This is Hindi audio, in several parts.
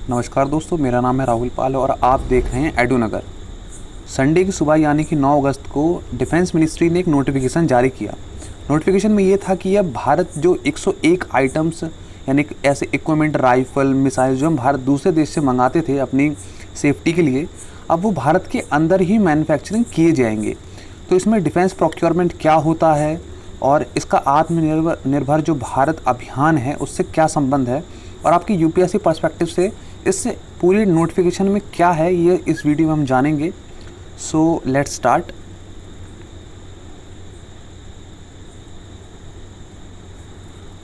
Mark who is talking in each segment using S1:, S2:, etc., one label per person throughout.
S1: नमस्कार दोस्तों, मेरा नाम है राहुल पाल और आप देख रहे हैं एडुनगर। संडे की सुबह यानी कि 9 अगस्त को डिफेंस मिनिस्ट्री ने एक नोटिफिकेशन जारी किया। नोटिफिकेशन में ये था कि अब भारत जो 101 आइटम्स यानी कि ऐसे इक्विपमेंट, राइफल, मिसाइल जो हम भारत दूसरे देश से मंगाते थे अपनी सेफ्टी के लिए, अब वो भारत के अंदर ही मैन्युफैक्चरिंग किए जाएंगे। तो इसमें डिफेंस प्रोक्योरमेंट क्या होता है और इसका आत्मनिर्भर जो भारत अभियान है उससे क्या संबंध है, और आपकी यूपीएससी पर्सपेक्टिव से इस पूरी नोटिफिकेशन में क्या है, ये इस वीडियो में हम जानेंगे। So let's start.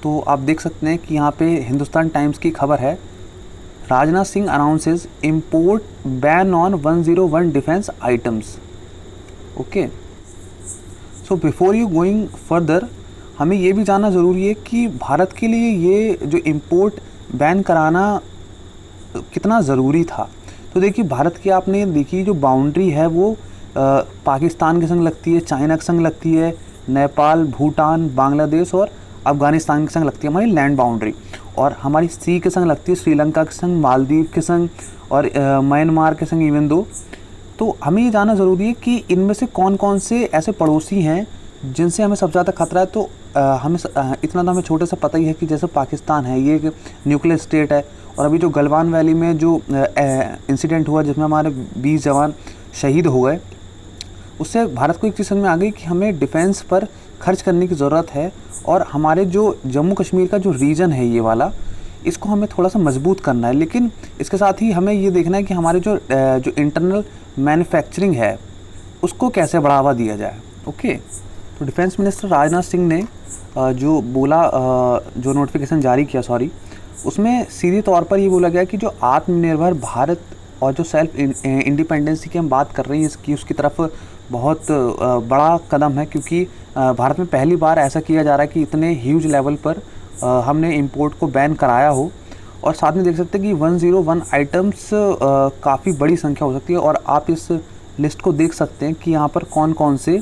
S1: तो आप देख सकते हैं कि यहाँ पे हिंदुस्तान टाइम्स की खबर है, Rajnath Singh announces import ban on 101 defence items. Okay, so before you going further, हमें ये भी जानना ज़रूरी है कि भारत के लिए ये जो इंपोर्ट बैन कराना कितना ज़रूरी था। तो देखिए, भारत की आपने देखी जो बाउंड्री है वो पाकिस्तान के संग लगती है, चाइना के संग लगती है, नेपाल, भूटान, बांग्लादेश और अफ़गानिस्तान के संग लगती है हमारी लैंड बाउंड्री, और हमारी सी के संग लगती है श्रीलंका के संग, मालदीव के संग और म्यांमार के संग इवन दो। तो हमें ये जानना ज़रूरी है कि इनमें से कौन कौन से ऐसे पड़ोसी हैं जिनसे हमें सबसे ज़्यादा खतरा है। तो हमें इतना तो हमें छोटे से पता ही है कि जैसे पाकिस्तान है, ये एक न्यूक्लियर स्टेट है, और अभी जो गलवान वैली में जो इंसिडेंट हुआ जिसमें हमारे 20 जवान शहीद हो गए, उससे भारत को एक चीज़ समझ में आ गई कि हमें डिफेंस पर खर्च करने की ज़रूरत है, और हमारे जो जम्मू कश्मीर का जो रीजन है ये वाला, इसको हमें थोड़ा सा मजबूत करना है। लेकिन इसके साथ ही हमें ये देखना है कि हमारे जो इंटरनल मैन्युफैक्चरिंग है उसको कैसे बढ़ावा दिया जाए। ओके, तो डिफेंस मिनिस्टर राजनाथ सिंह ने जो बोला, जो नोटिफिकेशन जारी किया, उसमें सीधे तौर पर ये बोला गया कि जो आत्मनिर्भर भारत और जो सेल्फ इंडिपेंडेंसी की हम बात कर रहे हैं इसकी, उसकी तरफ बहुत बड़ा कदम है, क्योंकि भारत में पहली बार ऐसा किया जा रहा है कि इतने ह्यूज लेवल पर हमने इंपोर्ट को बैन कराया हो। और साथ में देख सकते हैं कि 101 आइटम्स काफ़ी बड़ी संख्या हो सकती है, और आप इस लिस्ट को देख सकते हैं कि यहाँ पर कौन कौन से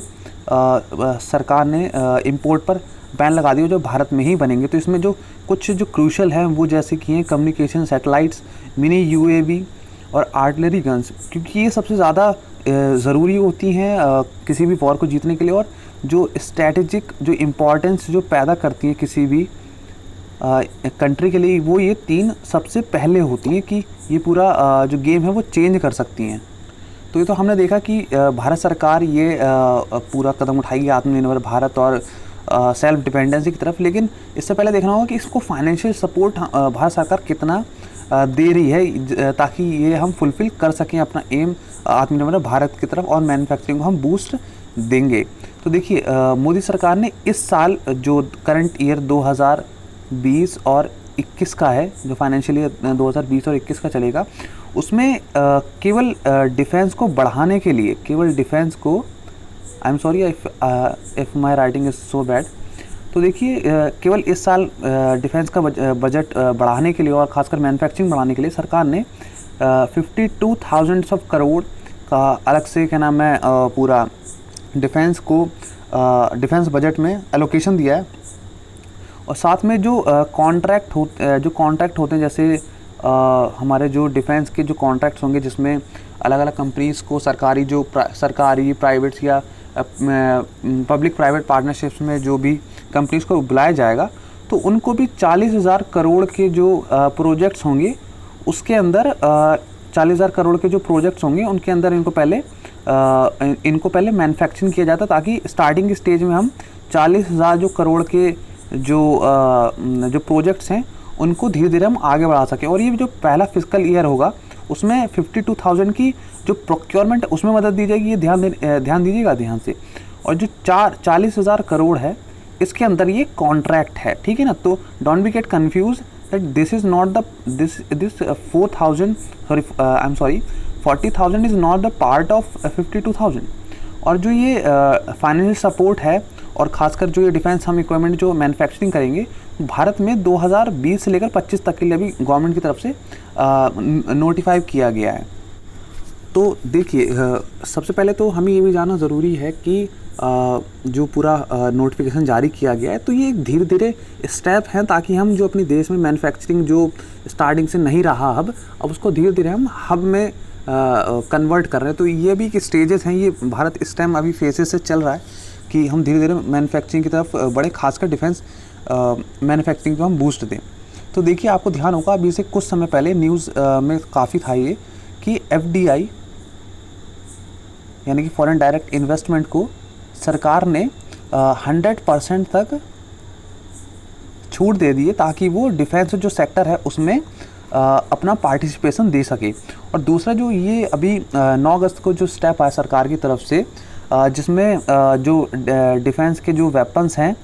S1: सरकार ने इंपोर्ट पर बैन लगा दिया जो भारत में ही बनेंगे। तो इसमें जो कुछ जो क्रूशल हैं वो जैसे कि हैं कम्युनिकेशन सैटेलाइट्स, मिनी यूएवी और आर्टिलरी गन्स, क्योंकि ये सबसे ज़्यादा ज़रूरी होती हैं किसी भी वॉर को जीतने के लिए, और जो स्ट्रैटेजिक जो इम्पोर्टेंस जो पैदा करती हैं किसी भी कंट्री के लिए, वो ये 3 सबसे पहले होती हैं कि ये पूरा जो गेम है वो चेंज कर सकती हैं। तो ये तो हमने देखा कि भारत सरकार ये पूरा कदम उठाएगी आत्मनिर्भर भारत और सेल्फ डिपेंडेंसी की तरफ, लेकिन इससे पहले देखना होगा कि इसको फाइनेंशियल सपोर्ट भारत सरकार कितना दे रही है, ताकि ये हम फुलफ़िल कर सकें अपना एम आत्मनिर्भर भारत की तरफ, और मैन्युफैक्चरिंग को हम बूस्ट देंगे। तो देखिए, मोदी सरकार ने इस साल जो करंट ईयर 2020 और 21 का है, जो फाइनेंशियल ईयर 2020 और 21 का चलेगा, उसमें केवल डिफेंस को बढ़ाने के लिए, केवल डिफेंस को, I am sorry if my writing is so bad. तो देखिए, केवल इस साल डिफेंस का बजट बढ़ाने के लिए और ख़ासकर मैन्युफैक्चरिंग बढ़ाने के लिए सरकार ने 52,000 करोड़ का अलग से क्या नाम है पूरा डिफेंस को डिफेंस बजट में एलोकेशन दिया है। और साथ में जो कॉन्ट्रैक्ट होते हैं, जैसे हमारे जो डिफेंस के जो कॉन्ट्रैक्ट्स होंगे जिसमें अलग अलग कंपनीज़ को सरकारी प्राइवेट्स या पब्लिक प्राइवेट पार्टनरशिप्स में जो भी कंपनीज़ को बुलाया जाएगा, तो उनको भी 40,000 करोड़ के जो प्रोजेक्ट्स होंगे उसके अंदर 40,000 करोड़ के जो प्रोजेक्ट्स होंगे उनके अंदर इनको पहले मैन्युफैक्चरिंग किया जाता, ताकि स्टार्टिंग स्टेज में हम 40,000 जो करोड़ के जो प्रोजेक्ट्स हैं उनको धीरे धीरे हम आगे बढ़ा सकें। और ये जो पहला फिस्कल ईयर होगा उसमें 52,000 की जो प्रोक्योरमेंट है उसमें मदद दी जाएगी, ये ध्यान दीजिएगा ध्यान से। और जो 40,000 करोड़ है इसके अंदर ये कॉन्ट्रैक्ट है, ठीक है ना। तो don't be get confuse that this is not the this 40,000 is not the part of 52,000। और जो ये फाइनेंशियल सपोर्ट है, और ख़ासकर जो ये डिफेंस हम इक्विपमेंट जो मैन्युफैक्चरिंग करेंगे भारत में 2020 से लेकर 25 तक के लिए अभी गवर्नमेंट की तरफ से नोटिफाई किया गया है। तो देखिए सबसे पहले तो हमें ये भी जानना ज़रूरी है कि जो पूरा नोटिफिकेशन जारी किया गया है तो ये एक धीरे धीरे स्टेप हैं, ताकि हम जो अपने देश में मैन्युफैक्चरिंग जो स्टार्टिंग से नहीं रहा हब, अब उसको धीरे धीरे हम हब में कन्वर्ट कर रहे हैं। तो ये भी कि स्टेजेस हैं, ये भारत इस टाइम अभी फेजेस से चल रहा है कि हम धीरे धीरे मैन्युफैक्चरिंग की तरफ बड़े, खासकर डिफेंस मैन्युफैक्चरिंग को हम बूस्ट दें। तो देखिए आपको ध्यान होगा अभी से कुछ समय पहले न्यूज़ में काफ़ी था ये कि FDI यानी कि फॉरेन डायरेक्ट इन्वेस्टमेंट को सरकार ने 100% तक छूट दे दी है, ताकि वो डिफेंस जो सेक्टर है उसमें अपना पार्टिसिपेशन दे सके। और दूसरा जो ये अभी 9 अगस्त को जो स्टेप आया सरकार की तरफ से, जिसमें जो डिफेंस के जो वेपन्स हैं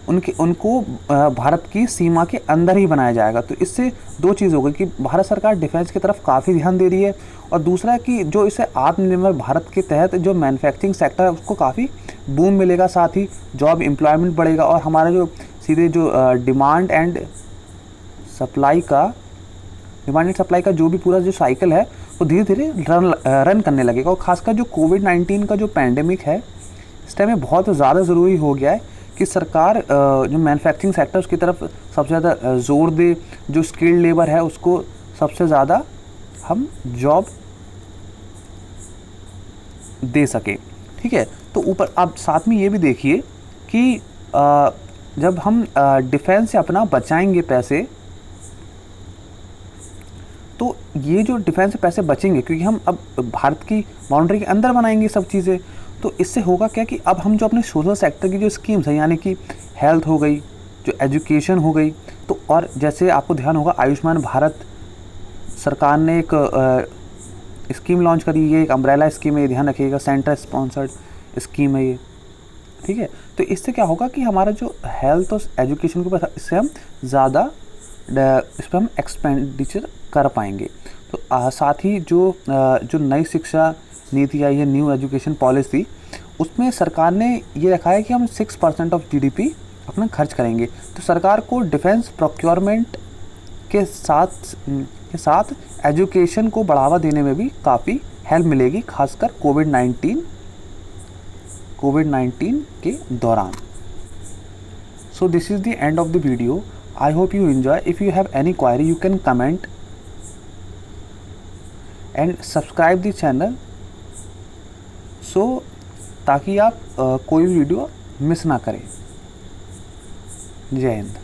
S1: उनको भारत की सीमा के अंदर ही बनाया जाएगा। तो इससे दो चीज़ हो गई कि भारत सरकार डिफेंस की तरफ काफ़ी ध्यान दे रही है, और दूसरा कि जो इसे आत्मनिर्भर भारत के तहत जो मैन्युफैक्चरिंग सेक्टर है उसको काफ़ी बूम मिलेगा, साथ ही जॉब एम्प्लॉयमेंट बढ़ेगा, और हमारा जो सीधे जो डिमांड एंड सप्लाई का जो भी पूरा जो साइकिल है वो धीरे धीरे रन करने लगेगा। और ख़ासकर जो कोविड-19 का जो पैंडेमिक है इस टाइम में बहुत ज़्यादा ज़रूरी हो गया है कि सरकार जो मैन्युफैक्चरिंग सेक्टर उसकी तरफ सबसे ज़्यादा ज़ोर दे, जो स्किल्ड लेबर है उसको सबसे ज़्यादा हम जॉब दे सके। ठीक है, तो ऊपर आप साथ में ये भी देखिए कि जब हम डिफेंस से अपना बचाएंगे पैसे, तो ये जो डिफेंस से पैसे बचेंगे क्योंकि हम अब भारत की बाउंड्री के अंदर बनाएंगे सब चीज़ें, तो इससे होगा क्या कि अब हम जो अपने सोशल सेक्टर की जो स्कीम्स हैं, यानी कि हेल्थ हो गई, जो एजुकेशन हो गई, तो और जैसे आपको ध्यान होगा आयुष्मान भारत सरकार ने एक स्कीम लॉन्च करी है, एक अम्ब्रेला स्कीम है, ये ध्यान रखिएगा, सेंटर स्पॉन्सर्ड स्कीम है ये। ठीक है, तो इससे क्या होगा कि हमारा जो हेल्थ और एजुकेशन के ऊपर इससे हम ज़्यादा इस पर हम एक्सपेंडिचर कर पाएंगे। तो साथ ही जो नई शिक्षा नीति आई है, न्यू एजुकेशन पॉलिसी, उसमें सरकार ने ये रखा है कि हम 6% ऑफ GDP अपना खर्च करेंगे। तो सरकार को डिफेंस प्रोक्योरमेंट के साथ एजुकेशन को बढ़ावा देने में भी काफ़ी हेल्प मिलेगी, खासकर कोविड-19 के दौरान। So this is the end of the video. I hope you enjoy. If you have any query, you can comment and subscribe the channel, so ताकि आप कोई भी वीडियो मिस ना करें। जय हिंद।